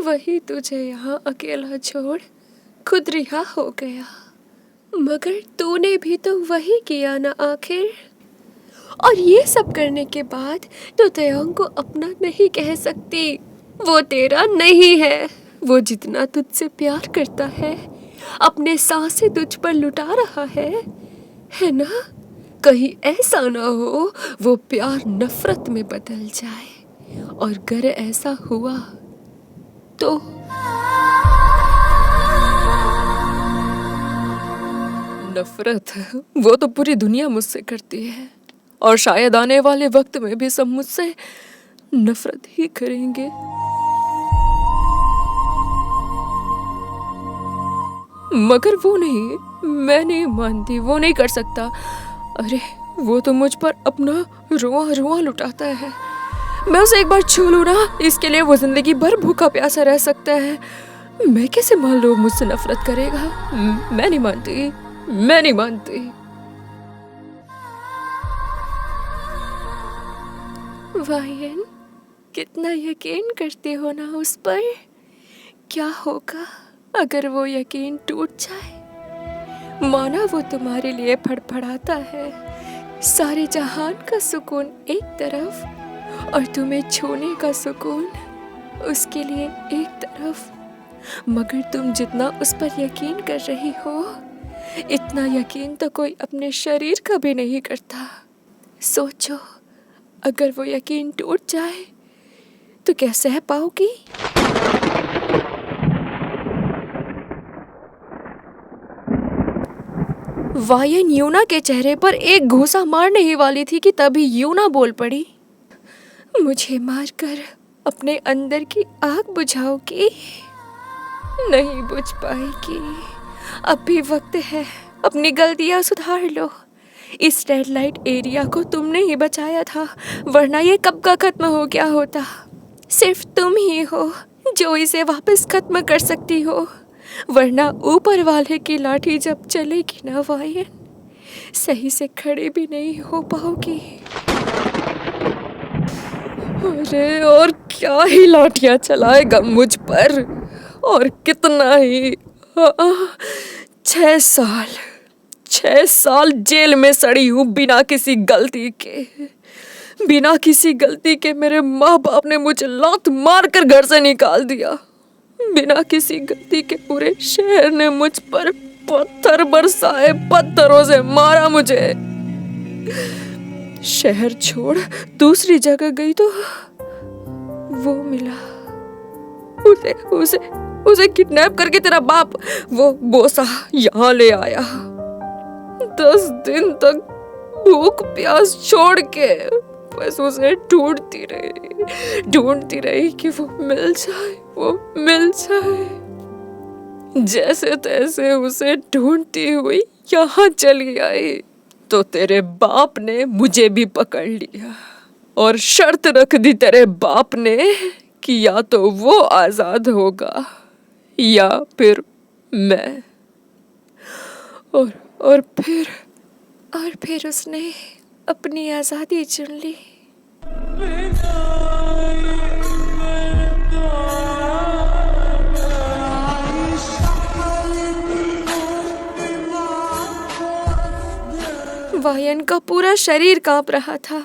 वही तुझे यहाँ अकेला छोड़ खुद रिहा हो गया, मगर तूने भी तो वही किया ना आखिर। और ये सब करने के बाद तो तयोंग को अपना नहीं कह सकती। वो तेरा नहीं है। वो जितना तुझसे प्यार करता है, अपने सांसें तुझ पर लुटा रहा है ना? कहीं ऐसा ना हो वो प्यार नफरत में बदल जाए, और अगर ऐसा हुआ तो नफरत वो तो पूरी दुनिया मुझसे करती है, और शायद आने वाले वक्त में भी सब मुझसे नफरत ही करेंगे। मगर वो नहीं, मैं नहीं मानती, वो नहीं कर सकता। अरे वो तो मुझ पर अपना रुआ रुआ लुटाता है। मैं उसे एक बार छू लूं ना, इसके लिए वो जिंदगी भर भूखा प्यासा रह सकता है। मैं कैसे मान लूं मुझसे नफरत करेगा? मैं नहीं मानती, मैं नहीं मानती। वायन, कितना यकीन करते हो ना उस पर? क्या होगा अगर वो यकीन टूट जाए? माना वो तुम्हारे लिए फड़फड़ाता है, सारे जहान का सुकून एक तरफ और तुम्हें छूने का सुकून उसके लिए एक तरफ। मगर तुम जितना उस पर यकीन कर रही हो, इतना यकीन तो कोई अपने शरीर का भी नहीं करता। सोचो, अगर वो यकीन टूट जाए तो क्या सह पाओगी? वायन यूना के चेहरे पर एक घूंसा मारने ही वाली थी कि तभी यूना बोल पड़ी। मुझे मारकर अपने अंदर की आग बुझाओगी? नहीं बुझ पाएगी। अब भी वक्त है, अपनी गलतियां सुधार लो। इस रेड लाइट एरिया को तुमने ही बचाया था, वरना ये कब का खत्म हो गया होता। सिर्फ तुम ही हो जो इसे वापस खत्म कर सकती हो, वरना ऊपर वाले की लाठी जब चलेगी ना वायन, सही से खड़े भी नहीं हो पाओगी। अरे और क्या ही लाठियां चलाएगा मुझ पर, और कितना ही। 6 साल जेल में सड़ी हूँ बिना किसी गलती के। बिना किसी गलती के मेरे माँ बाप ने मुझे लात मार कर घर से निकाल दिया। बिना किसी गलती के पूरे शहर ने मुझ पर पत्थर बरसाए, पत्थरों से मारा मुझे। शहर छोड़ दूसरी जगह गई तो वो मिला। उसे किडनैप करके तेरा बाप वो बोसा यहाँ ले आया। 10 दिन तक भूख प्यास छोड़ के बस उसे ढूंढती रही कि वो मिल जाए। जैसे तैसे उसे ढूंढती हुई यहाँ चली आई तो तेरे बाप ने मुझे भी पकड़ लिया, और शर्त रख दी तेरे बाप ने कि या तो वो आजाद होगा या फिर मैं। और फिर उसने अपनी आजादी चुन ली। वायन का पूरा शरीर कांप रहा था।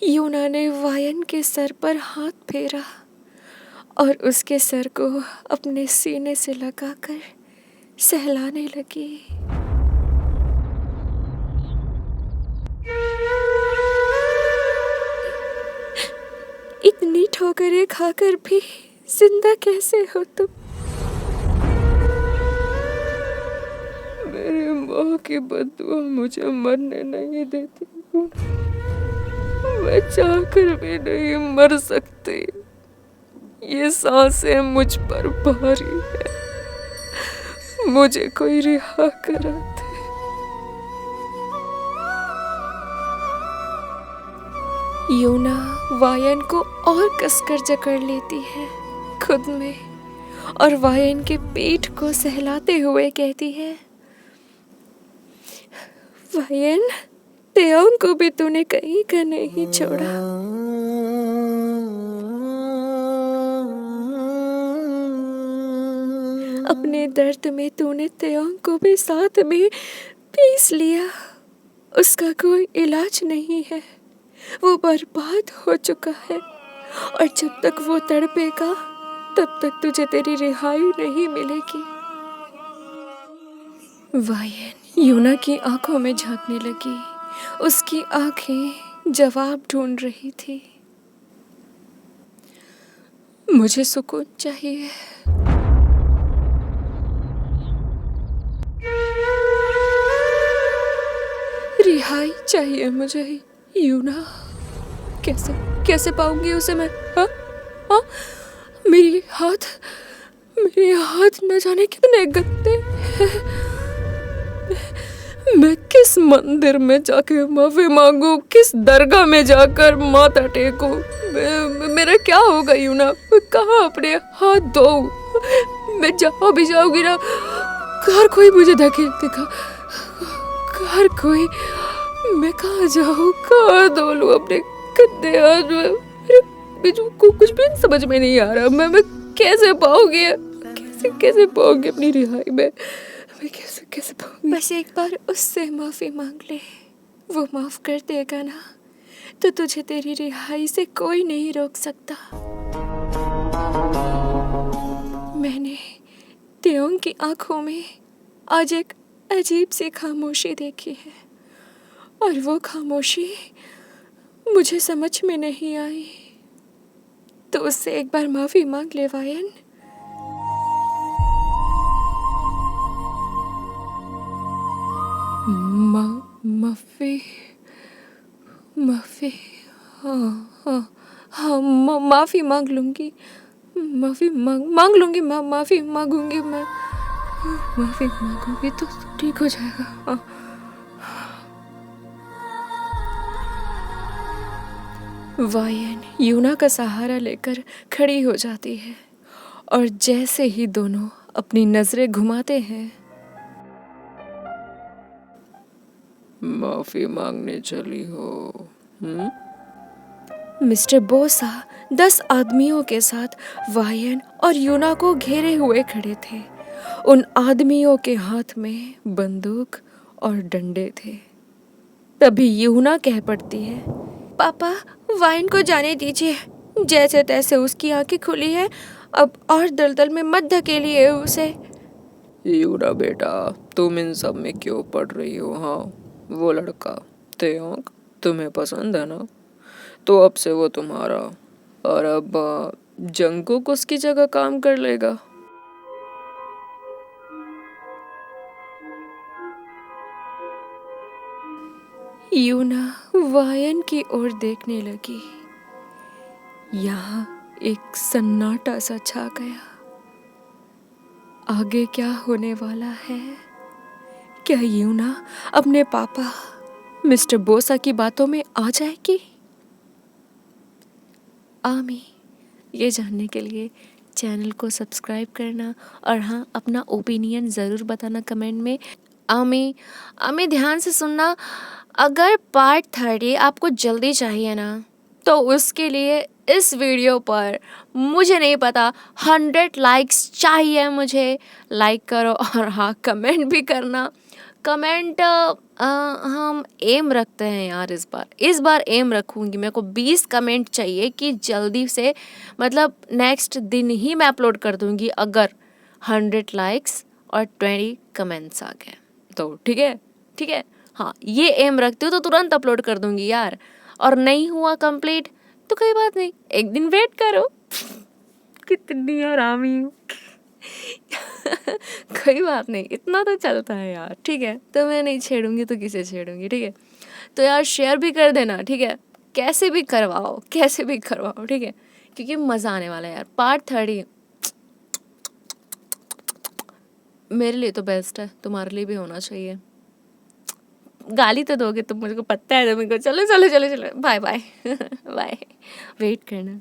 यूना ने वायन के सर पर हाथ फेरा और उसके सर को अपने सीने से लगाकर सहलाने लगी। इतनी ठोकरें खाकर भी जिंदा कैसे हो तुम? मेरी माँ की बददुआ मुझे मरने नहीं देती। मैं चाहकर भी नहीं मर सकती। ये सांसें मुझ पर भारी है। मुझे कोई रिहा करा दे। यूना वायन को और कसकर जकड़ लेती है खुद में, और वायन के पीठ को सहलाते हुए कहती है, वायन, तयोंग को भी तूने कहीं का नहीं छोड़ा। अपने दर्द में तूने त्योंग को भी साथ में पीस लिया। उसका कोई इलाज नहीं है, वो बर्बाद हो चुका है और जब तक वो तड़पेगा तब तक तुझे तेरी रिहाई नहीं मिलेगी। वायन यूना की आंखों में झांकने लगी। उसकी आंखें जवाब ढूंढ रही थी। मुझे सुकून चाहिए। रिहाई चाहिए मुझे यूना। कैसे कैसे पाऊंगी उसे मैं? हाँ हाँ, मेरे हाथ न जाने कितने गंदे हैं। मैं किस मंदिर में जाकर माफी मांगू, किस दरगाह में जाकर माथा टेकूं? मेरा क्या होगा यूना? मैं कहाँ अपने हाथ धोऊं? मैं जहाँ भी जाऊंगी ना, हर कोई मुझे धकेल देगा। हर कोई। मैं कहाँ जाऊँ, कहाँ धो लूं अपने गंदे हाथ में? मुझे कुछ भी समझ में नहीं आ रहा। मैं कैसे पाऊंगी, कैसे पाऊंगी अपनी रिहाई में? मैं कैसे पाऊंगी? बस एक बार उससे माफी मांग ले, वो माफ कर देगा ना, तो तुझे तेरी रिहाई से कोई नहीं रोक सकता। मैंने त्योंग की आंखों में आज एक अजीब सी खामोशी देखी है और वो खामोशी मुझे समझ में नहीं आई। तो उससे एक बार माफी मांग ले वायन। माफी माफी हाँ हाँ हाँ, माफी मांग लूंगी। माफी मांग लूंगी। माफी मांगूंगी मैं। माफी मांगूंगी तो ठीक हो जाएगा। हाँ। वायन यूना का सहारा लेकर खड़ी हो जाती है और जैसे ही दोनों अपनी नजरें घुमाते हैं, माफी मांगने चली हो? मिस्टर बोसा 10 आदमियों के साथ वायन और यूना को घेरे हुए खड़े थे। उन आदमियों के हाथ में बंदूक और डंडे थे। तभी यूना कह पड़ती है, पापा वायन को जाने दीजिए। जैसे तैसे उसकी आंखें खुली है, अब और दलदल में मत धकेलिए उसे। यूना बेटा, तुम इन सब में क्यों पड़ रही हो? हाँ, वो लड़का त्योंग तुम्हें पसंद है ना? तो अब से वो तुम्हारा, और अब जंगकुक उसकी जगह काम कर लेगा। यूना वायन की ओर देखने लगी। यहाँ एक सन्नाटा सा छा गया। आगे क्या होने वाला है? क्या यूना अपने पापा मिस्टर बोसा की बातों में आ जाएगी? आमी, ये जानने के लिए चैनल को सब्सक्राइब करना और हाँ, अपना ओपिनियन ज़रूर बताना कमेंट में। आमी ध्यान से सुनना, अगर पार्ट 30 आपको जल्दी चाहिए ना, तो उसके लिए इस वीडियो पर मुझे नहीं पता 100 लाइक्स चाहिए मुझे। लाइक करो और हाँ, कमेंट भी करना। कमेंट हम एम रखते हैं यार, इस बार एम रखूँगी। मेरे को 20 कमेंट चाहिए कि जल्दी से, मतलब नेक्स्ट दिन ही मैं अपलोड कर दूँगी अगर 100 लाइक्स और 20 कमेंट्स आ गए तो। ठीक है हाँ, ये एम रखती हूँ तो तुरंत अपलोड कर दूँगी यार। और नहीं हुआ कंप्लीट तो कोई बात नहीं, एक दिन वेट करो। कितनी हरामी हूँ। कोई बात नहीं, इतना तो चलता है यार। ठीक है, तो मैं नहीं छेड़ूंगी तो किसे छेड़ूंगी? ठीक है, तो यार शेयर भी कर देना। ठीक है, कैसे भी करवाओ ठीक है, क्योंकि मज़ा आने वाला है यार। पार्ट 30 मेरे लिए तो बेस्ट है, तुम्हारे लिए भी होना चाहिए। गाली तो दोगे तुम मुझको, पता है तुमको। चलो बाय बाय। बाय, वेट करना।